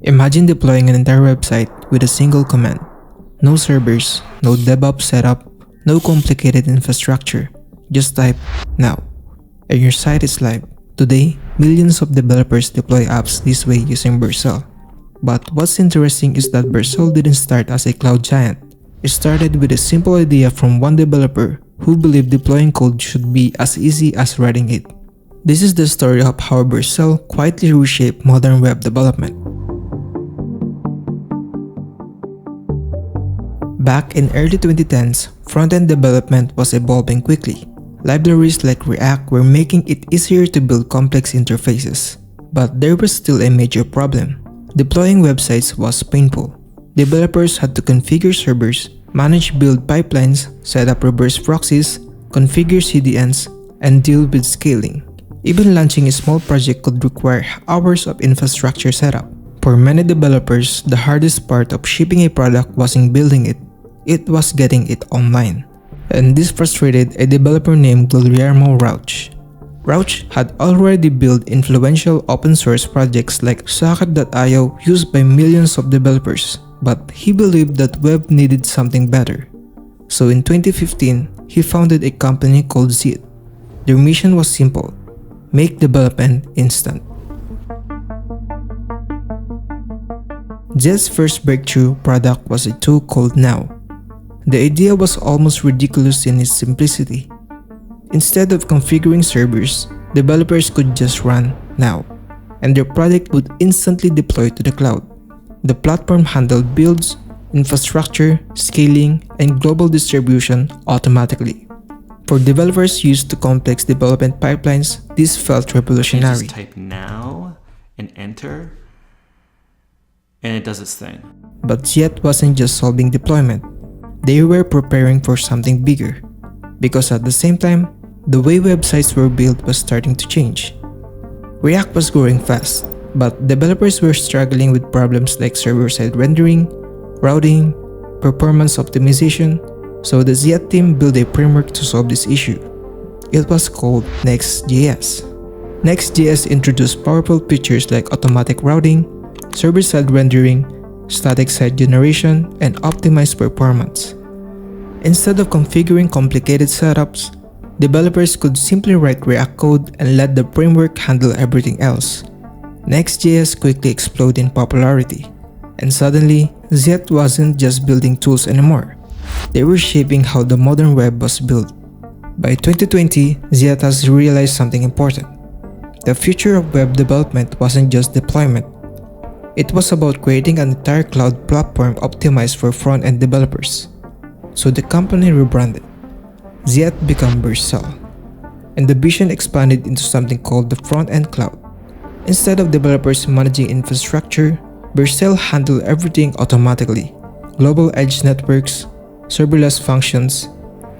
Imagine deploying an entire website with a single command. No servers, no DevOps setup, no complicated infrastructure. Just type now, and your site is live. Today, millions of developers deploy apps this way using Vercel. But what's interesting is that Vercel didn't start as a cloud giant. It started with a simple idea from one developer who believed deploying code should be as easy as writing it. This is the story of how Vercel quietly reshaped modern web development. Back in early 2010s, front-end development was evolving quickly. Libraries like React were making it easier to build complex interfaces. But there was still a major problem. Deploying websites was painful. Developers had to configure servers, manage build pipelines, set up reverse proxies, configure CDNs, and deal with scaling. Even launching a small project could require hours of infrastructure setup. For many developers, the hardest part of shipping a product wasn't building it. It was getting it online. And this frustrated a developer named Guillermo Rauch. Rauch had already built influential open source projects like Socket.io used by millions of developers, but he believed that web needed something better. So in 2015, he founded a company called Zit. Their mission was simple: make development instant. Zit's first breakthrough product was a tool called Now. The idea was almost ridiculous in its simplicity. Instead of configuring servers, developers could just run Now, and their product would instantly deploy to the cloud. The platform handled builds, infrastructure, scaling, and global distribution automatically. For developers used to complex development pipelines, this felt revolutionary. You just type now and enter, and it does its thing. But Zit wasn't just solving deployment. They were preparing for something bigger, because at the same time, the way websites were built was starting to change. React was growing fast, but developers were struggling with problems like server-side rendering, routing, performance optimization, so the Zit team built a framework to solve this issue. It was called Next.js. Next.js introduced powerful features like automatic routing, server-side rendering, static site generation, and optimized performance. Instead of configuring complicated setups, developers could simply write React code and let the framework handle everything else. Next.js quickly exploded in popularity, and suddenly, Zit wasn't just building tools anymore. They were shaping how the modern web was built. By 2020, Zit has realized something important. The future of web development wasn't just deployment. It was about creating an entire cloud platform optimized for front-end developers. So the company rebranded. Zit became Vercel, and the vision expanded into something called the front-end cloud. Instead of developers managing infrastructure, Vercel handled everything automatically: global edge networks, serverless functions,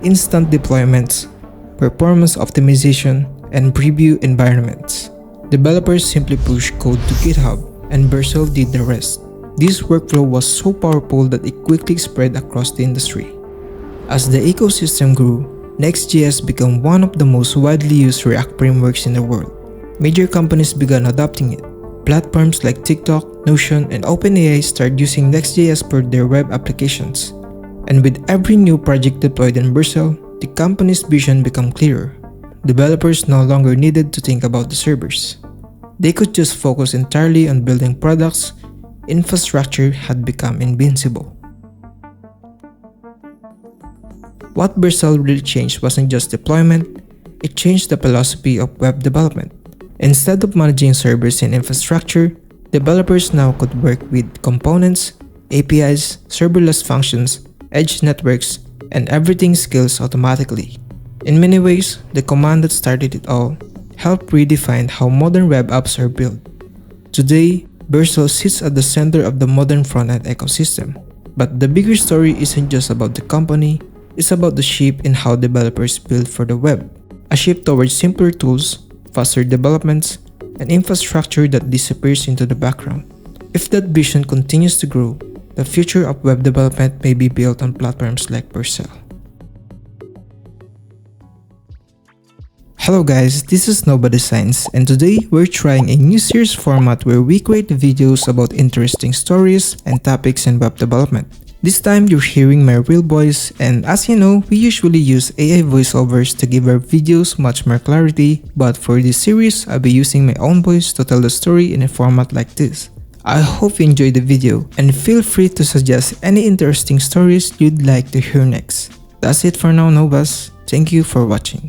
instant deployments, performance optimization, and preview environments. Developers simply push code to GitHub, and Vercel did the rest. This workflow was so powerful that it quickly spread across the industry. As the ecosystem grew, Next.js became one of the most widely used React frameworks in the world. Major companies began adopting it. Platforms like TikTok, Notion, and OpenAI started using Next.js for their web applications. And with every new project deployed in Vercel, the company's vision became clearer. Developers no longer needed to think about the servers. They could just focus entirely on building products. Infrastructure had become invincible. What Vercel really changed wasn't just deployment, it changed the philosophy of web development. Instead of managing servers and infrastructure, developers now could work with components, APIs, serverless functions, edge networks, and everything scales automatically. In many ways, the command that started it all helped redefine how modern web apps are built. Today, Vercel sits at the center of the modern front-end ecosystem. But the bigger story isn't just about the company, it's about the shift in how developers build for the web. A shift towards simpler tools, faster developments, and infrastructure that disappears into the background. If that vision continues to grow, the future of web development may be built on platforms like Vercel. Hello guys, this is Nova Designs, and today we're trying a new series format where we create videos about interesting stories and topics in web development. This time you're hearing my real voice, and as you know, we usually use AI voiceovers to give our videos much more clarity, but for this series, I'll be using my own voice to tell the story in a format like this. I hope you enjoyed the video, and feel free to suggest any interesting stories you'd like to hear next. That's it for now, Novas. Thank you for watching.